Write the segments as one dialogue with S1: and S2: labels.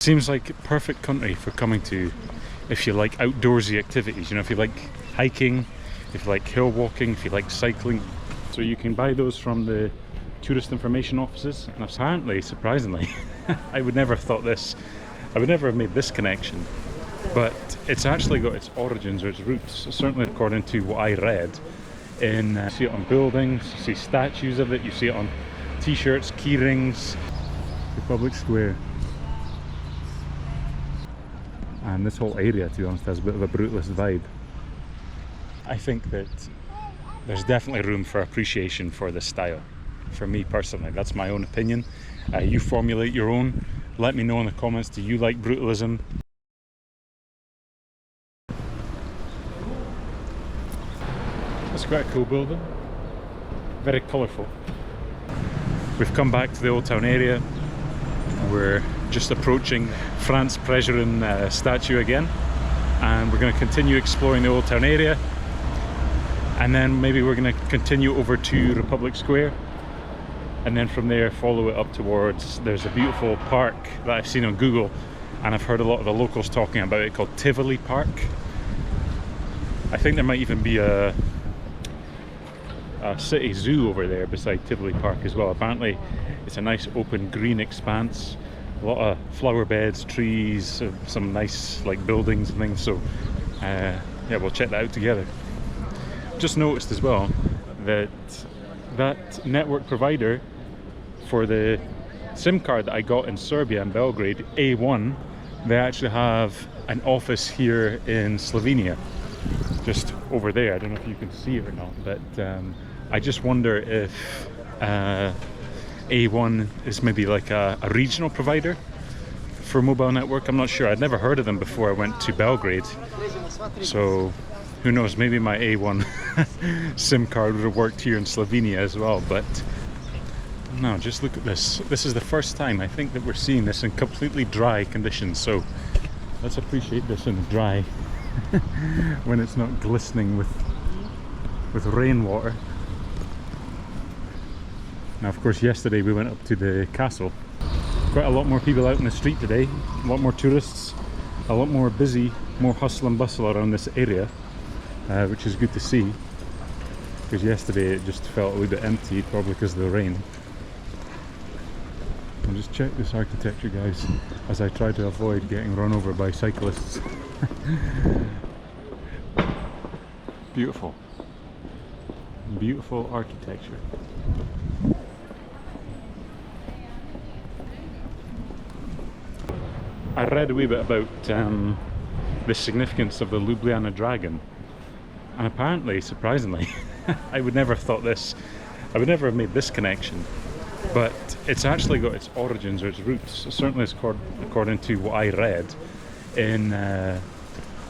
S1: Seems like a perfect country for coming to if you like outdoorsy activities, you know, if you like hiking, if you like hill walking, if you like cycling. So you can buy those from the tourist information offices, and apparently, surprisingly, I would never have thought this, I would never have made this connection, but it's actually got its origins or its roots, certainly according to what I read. You see it on buildings, you see statues of it, you see it on t-shirts, key rings. Republic Square. And this whole area, to be honest, has a bit of a brutalist vibe. I think that there's definitely room for appreciation for this style. For me personally, that's my own opinion. You formulate your own. Let me know in the comments, do you like brutalism? That's quite a cool building. Very colourful. We've come back to the Old Town area. We're just approaching Franz Prešeren statue again, and we're going to continue exploring the Old Town area, and then maybe we're going to continue over to Republic Square, and then from there follow it up towards, there's a beautiful park that I've seen on Google and I've heard a lot of the locals talking about it, called Tivoli Park. I think there might even be a city zoo over there beside Tivoli Park as well. Apparently it's a nice open green expanse, a lot of flower beds, trees, some nice like buildings and things. So yeah, we'll check that out together. Just noticed as well that that network provider for the SIM card that I got in Serbia and Belgrade, A1, they actually have an office here in Slovenia, just over there. I don't know if you can see it or not, but I just wonder if A1 is maybe like a regional provider for mobile network. I'm not sure. I'd never heard of them before I went to Belgrade, so who knows, maybe my A1 SIM card would have worked here in Slovenia as well. But no, just look at this. This is the first time I think that we're seeing this in completely dry conditions, so let's appreciate this in dry when it's not glistening with rainwater. Now, of course, yesterday we went up to the castle. Quite a lot more people out in the street today, a lot more tourists, a lot more busy, more hustle and bustle around this area, which is good to see, because yesterday it just felt a little bit empty, probably because of the rain. And just check this architecture, guys, as I try to avoid getting run over by cyclists. Beautiful. Beautiful architecture. I read a wee bit about the significance of the Ljubljana dragon, and apparently, surprisingly, I would never have thought this, I would never have made this connection, but it's actually got its origins or its roots, certainly according to what I read in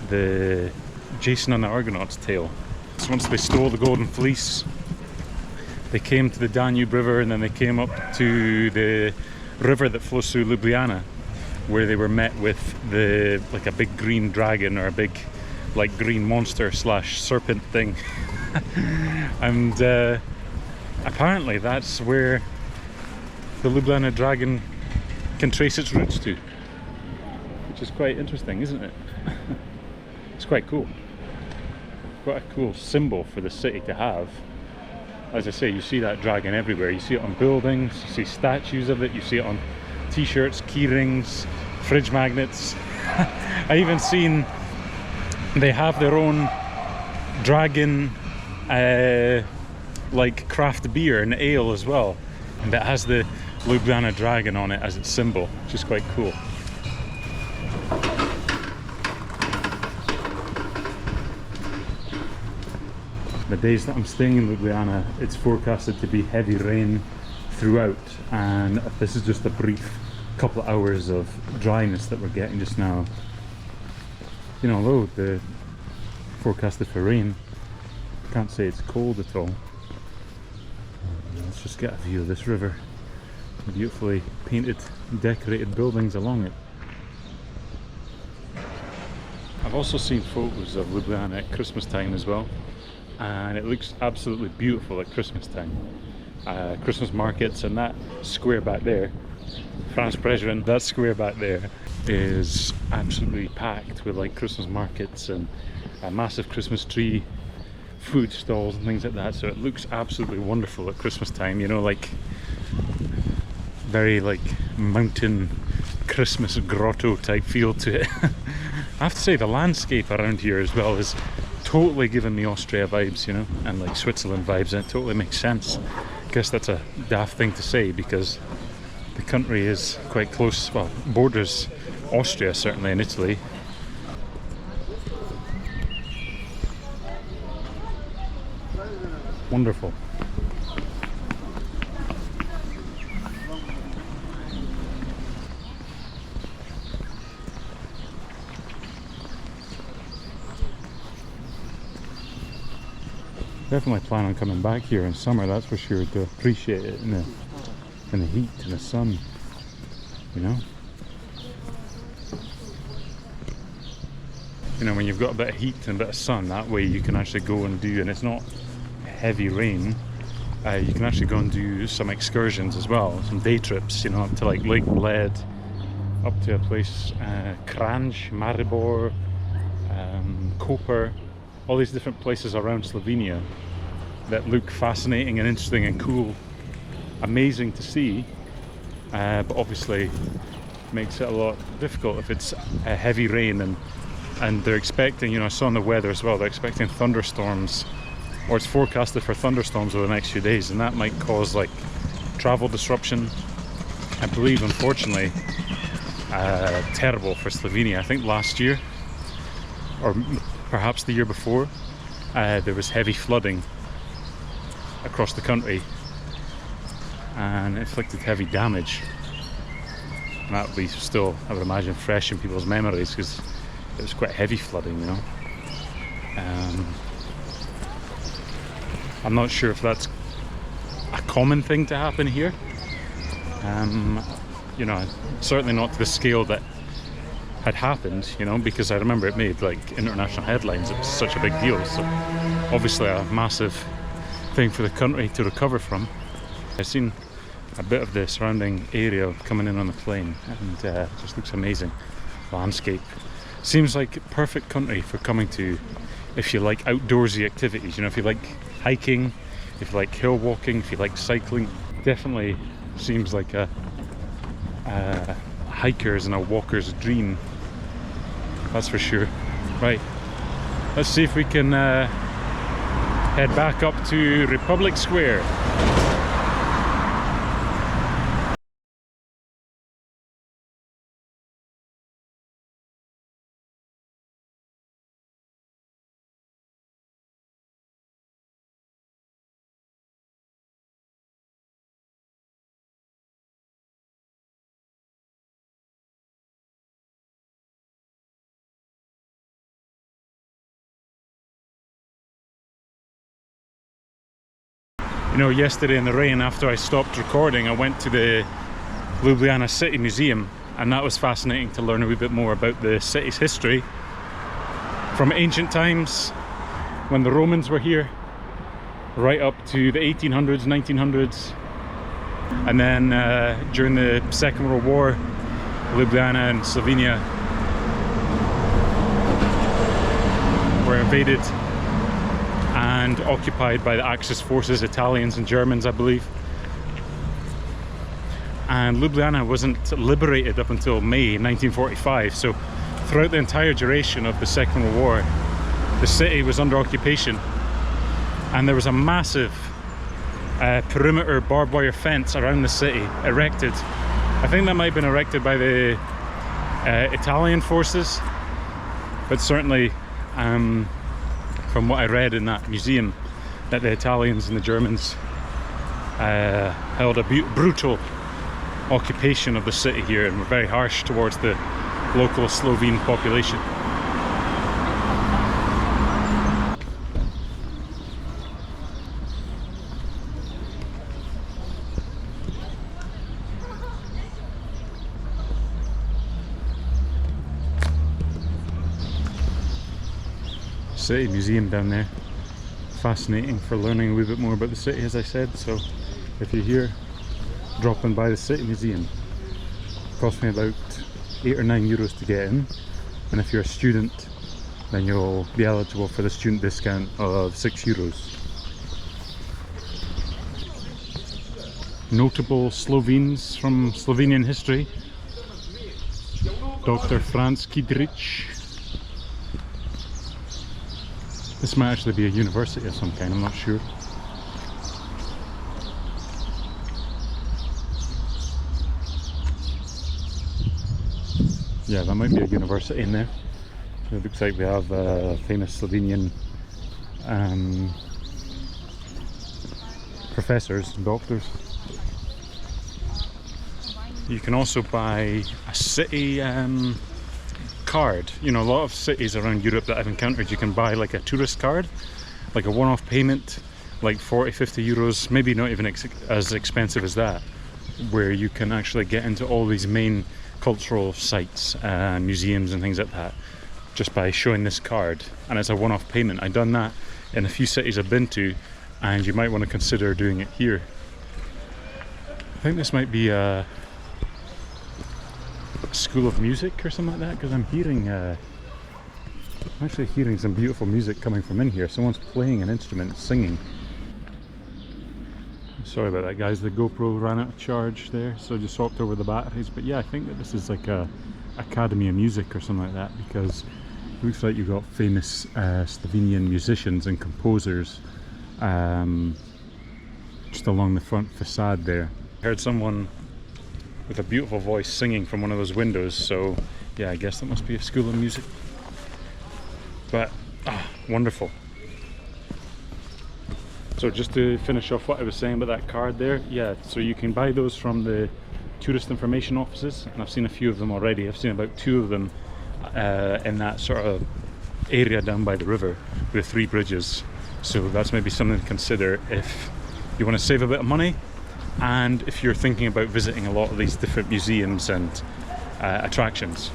S1: the Jason and the Argonaut's tale. So once they stole the Golden Fleece, they came to the Danube River, and then they came up to the river that flows through Ljubljana, where they were met with like a big green dragon, or a big like green monster slash serpent thing. And apparently that's where the Ljubljana dragon can trace its roots to, which is quite interesting, isn't it? It's quite cool. Quite a cool symbol for the city to have. As I say, you see that dragon everywhere. You see it on buildings, you see statues of it, you see it on t-shirts, key rings, fridge magnets. I even seen they have their own dragon like craft beer and ale as well, and that has the Ljubljana dragon on it as its symbol, which is quite cool. The days that I'm staying in Ljubljana, it's forecasted to be heavy rain throughout, and this is just a brief couple of hours of dryness that we're getting just now. You know, although the forecasted for rain, can't say it's cold at all. Let's just get a view of this river. Beautifully painted, decorated buildings along it. I've also seen photos of Ljubljana at Christmas time as well, and it looks absolutely beautiful at Christmas time. Christmas markets and that square back there France President. That square back there is absolutely packed with like Christmas markets and a massive Christmas tree, food stalls and things like that, so it looks absolutely wonderful at Christmas time, you know, like very like mountain Christmas grotto type feel to it. I have to say the landscape around here as well is totally giving me Austria vibes, you know, and like Switzerland vibes, and it totally makes sense. I guess that's a daft thing to say because the country is quite close, well, borders Austria certainly, and Italy. Wonderful. Definitely plan on coming back here in summer, that's for sure, to appreciate it in the heat and the sun, you know. You know, when you've got a bit of heat and a bit of sun, that way you can actually go and do, and it's not heavy rain, you can actually go and do some excursions as well, some day trips, you know, up to like Lake Bled, up to a place, Kranj, Maribor, Koper, all these different places around Slovenia that look fascinating and interesting and cool, amazing to see, but obviously makes it a lot difficult if it's a heavy rain, and they're expecting, you know, I saw in the weather as well, they're expecting thunderstorms, or it's forecasted for thunderstorms over the next few days, and that might cause like travel disruption. I believe, unfortunately, terrible for Slovenia. I think last year, or perhaps the year before, there was heavy flooding across the country and inflicted heavy damage. And that would be still, I would imagine, fresh in people's memories because it was quite heavy flooding, you know. I'm not sure if that's a common thing to happen here. You know, certainly not to the scale that had happened, you know, because I remember it made like international headlines. It was such a big deal, so obviously a massive thing for the country to recover from. I've seen a bit of the surrounding area coming in on the plane, and it just looks amazing. Landscape seems like a perfect country for coming to if you like outdoorsy activities, you know, if you like hiking, if you like hill walking, if you like cycling. Definitely seems like a hiker's and a walker's dream, that's for sure. Right, let's see if we can head back up to Republic Square. You know, yesterday in the rain, after I stopped recording, I went to the Ljubljana City Museum, and that was fascinating to learn a wee bit more about the city's history from ancient times when the Romans were here, right up to the 1800s, 1900s, and then during the Second World War, Ljubljana and Slovenia were invaded and occupied by the Axis forces, Italians and Germans, I believe. And Ljubljana wasn't liberated up until May 1945, so throughout the entire duration of the Second World War, the city was under occupation, and there was a massive perimeter barbed wire fence around the city erected. I think that might have been erected by the Italian forces, but certainly from what I read in that museum, that the Italians and the Germans held a brutal occupation of the city here and were very harsh towards the local Slovene population. City museum down there, fascinating for learning a wee bit more about the city, as I said. So if you're here, drop in by the city museum. cost me about €8 or €9 to get in, and if you're a student then you'll be eligible for the student discount of €6. Notable Slovenes from Slovenian history: Dr. Franz Kidrič. This might actually be a university of some kind, I'm not sure. Yeah, that might be a university in there. It looks like we have famous Slovenian professors and doctors. You can also buy a city card. You know, a lot of cities around Europe that I've encountered, you can buy like a tourist card, like a one-off payment, like 40-50 euros, maybe not even as expensive as that, where you can actually get into all these main cultural sites, museums and things like that, just by showing this card, and it's a one-off payment. I've done that in a few cities I've been to, and you might want to consider doing it here. I think this might be a school of music or something like that, because I'm hearing I'm actually hearing some beautiful music coming from in here. Someone's playing an instrument, singing. Sorry about that, guys, the GoPro ran out of charge there, so I just swapped over the batteries. But yeah, I think that this is like a Academy of Music or something like that, because it looks like you've got famous Slovenian musicians and composers just along the front facade there. I heard someone with a beautiful voice singing from one of those windows, so yeah, I guess that must be a school of music. But wonderful. So just to finish off what I was saying about that card there, yeah, so you can buy those from the tourist information offices, and I've seen a few of them already. I've seen about 2 of them in that sort of area down by the river with 3 bridges. So that's maybe something to consider if you want to save a bit of money, and if you're thinking about visiting a lot of these different museums and attractions.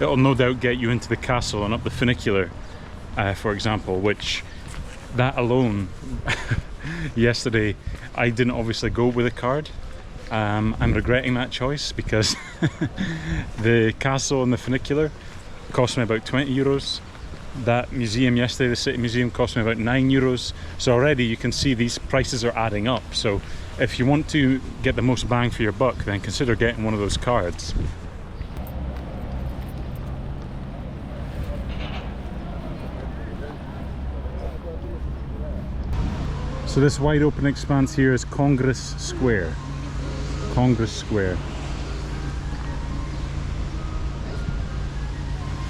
S1: It'll no doubt get you into the castle and up the funicular, for example, which that alone, yesterday I didn't obviously go with a card. I'm regretting that choice, because the castle and the funicular cost me about €20. That museum yesterday, the city museum, cost me about €9. So already you can see these prices are adding up. So if you want to get the most bang for your buck, then consider getting one of those cards. So this wide open expanse here is Congress Square. Congress Square.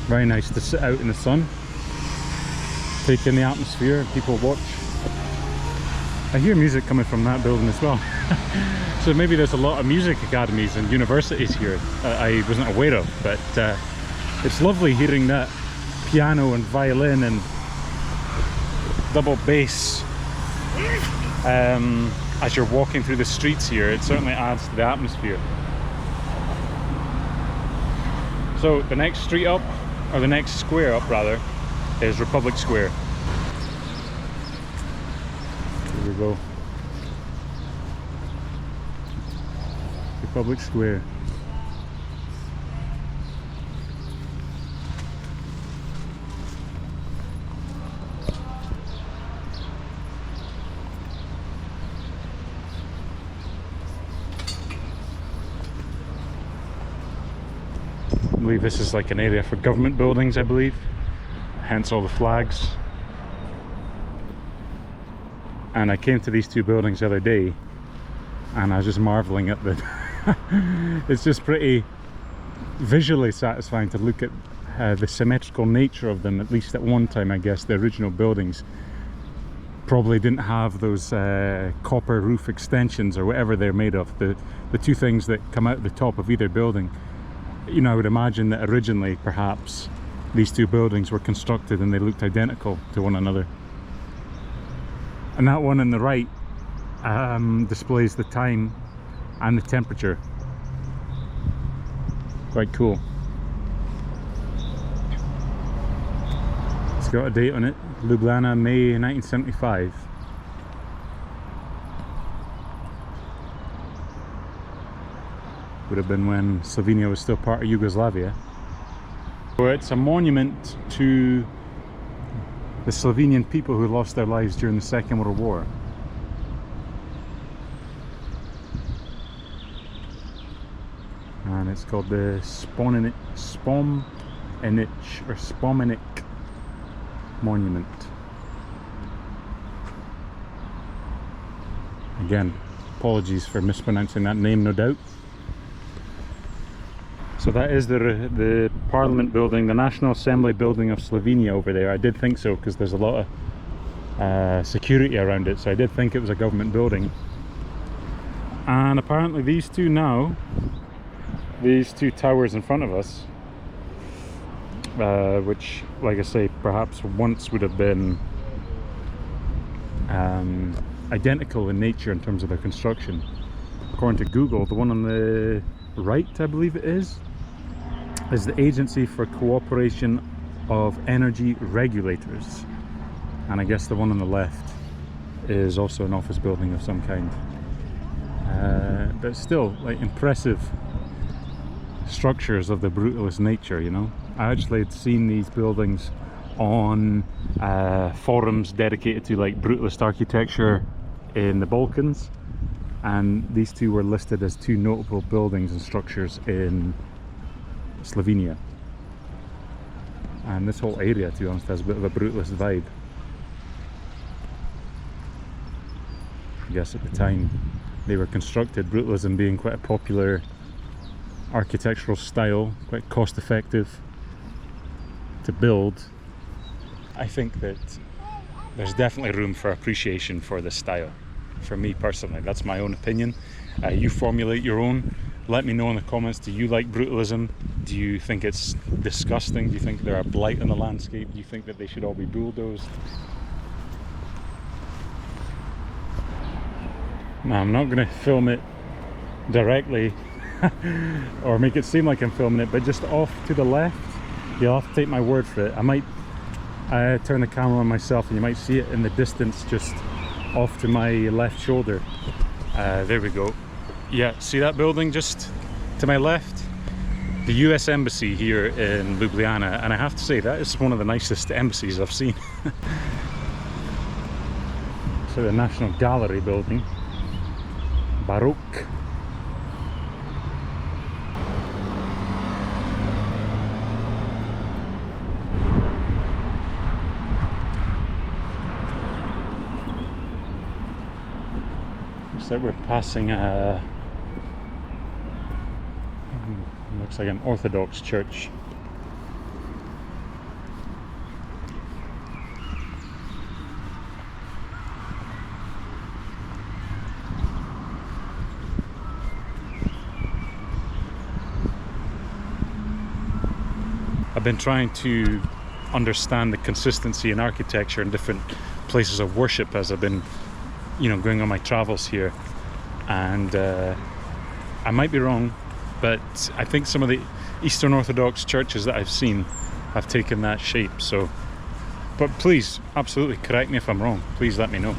S1: Very nice to sit out in the sun, take in the atmosphere, and people watch. I hear music coming from that building as well. So maybe there's a lot of music academies and universities here I wasn't aware of, but it's lovely hearing that piano and violin and double bass as you're walking through the streets here. It certainly adds to the atmosphere. So the next street up, or the next square up rather, is Republic Square. Here we go. Republic Square. I believe this is like an area for government buildings, I believe, hence all the flags. And I came to these 2 buildings the other day, and I was just marveling at the it's just pretty visually satisfying to look at the symmetrical nature of them. At least at one time, I guess the original buildings probably didn't have those copper roof extensions or whatever they're made of, the 2 things that come out the top of either building. You know, I would imagine that originally perhaps these 2 buildings were constructed and they looked identical to one another. And that one on the right displays the time and the temperature. Quite cool. It's got a date on it, Ljubljana, May 1975. would have been when Slovenia was still part of Yugoslavia. So it's a monument to the Slovenian people who lost their lives during the Second World War. And it's called the Spomenic Monument. Again, apologies for mispronouncing that name, no doubt. So that is the Parliament building, the National Assembly building of Slovenia over there. I did think so because there's a lot of security around it, so I did think it was a government building. And apparently these two towers in front of us, which, like I say, perhaps once would have been identical in nature in terms of their construction. According to Google, the one on the right, I believe it is the Agency for Cooperation of Energy Regulators, and I guess the one on the left is also an office building of some kind. But still, like, impressive structures of the brutalist nature, you know. I actually had seen these buildings on forums dedicated to like brutalist architecture in the Balkans, and these two were listed as two notable buildings and structures in Slovenia. And this whole area, to be honest, has a bit of a brutalist vibe. I guess at the time they were constructed, brutalism being quite a popular architectural style, quite cost effective to build. I think that there's definitely room for appreciation for this style. For me personally, that's my own opinion. You formulate your own. Let me know in the comments, do you like brutalism? Do you think it's disgusting? Do you think they're a blight on the landscape? Do you think that they should all be bulldozed? Now, I'm not going to film it directly or make it seem like I'm filming it, but just off to the left, you'll have to take my word for it. I might turn the camera on myself and you might see it in the distance just off to my left shoulder. There we go. Yeah, see that building just to my left? The US Embassy here in Ljubljana, and I have to say that is one of the nicest embassies I've seen. So the National Gallery building, Baroque. Looks like we're passing a looks like an Orthodox church. I've been trying to understand the consistency in architecture in different places of worship as I've been, going on my travels here, and I might be wrong, but I think some of the Eastern Orthodox churches that I've seen have taken that shape. So, but please, absolutely correct me if I'm wrong. Please let me know.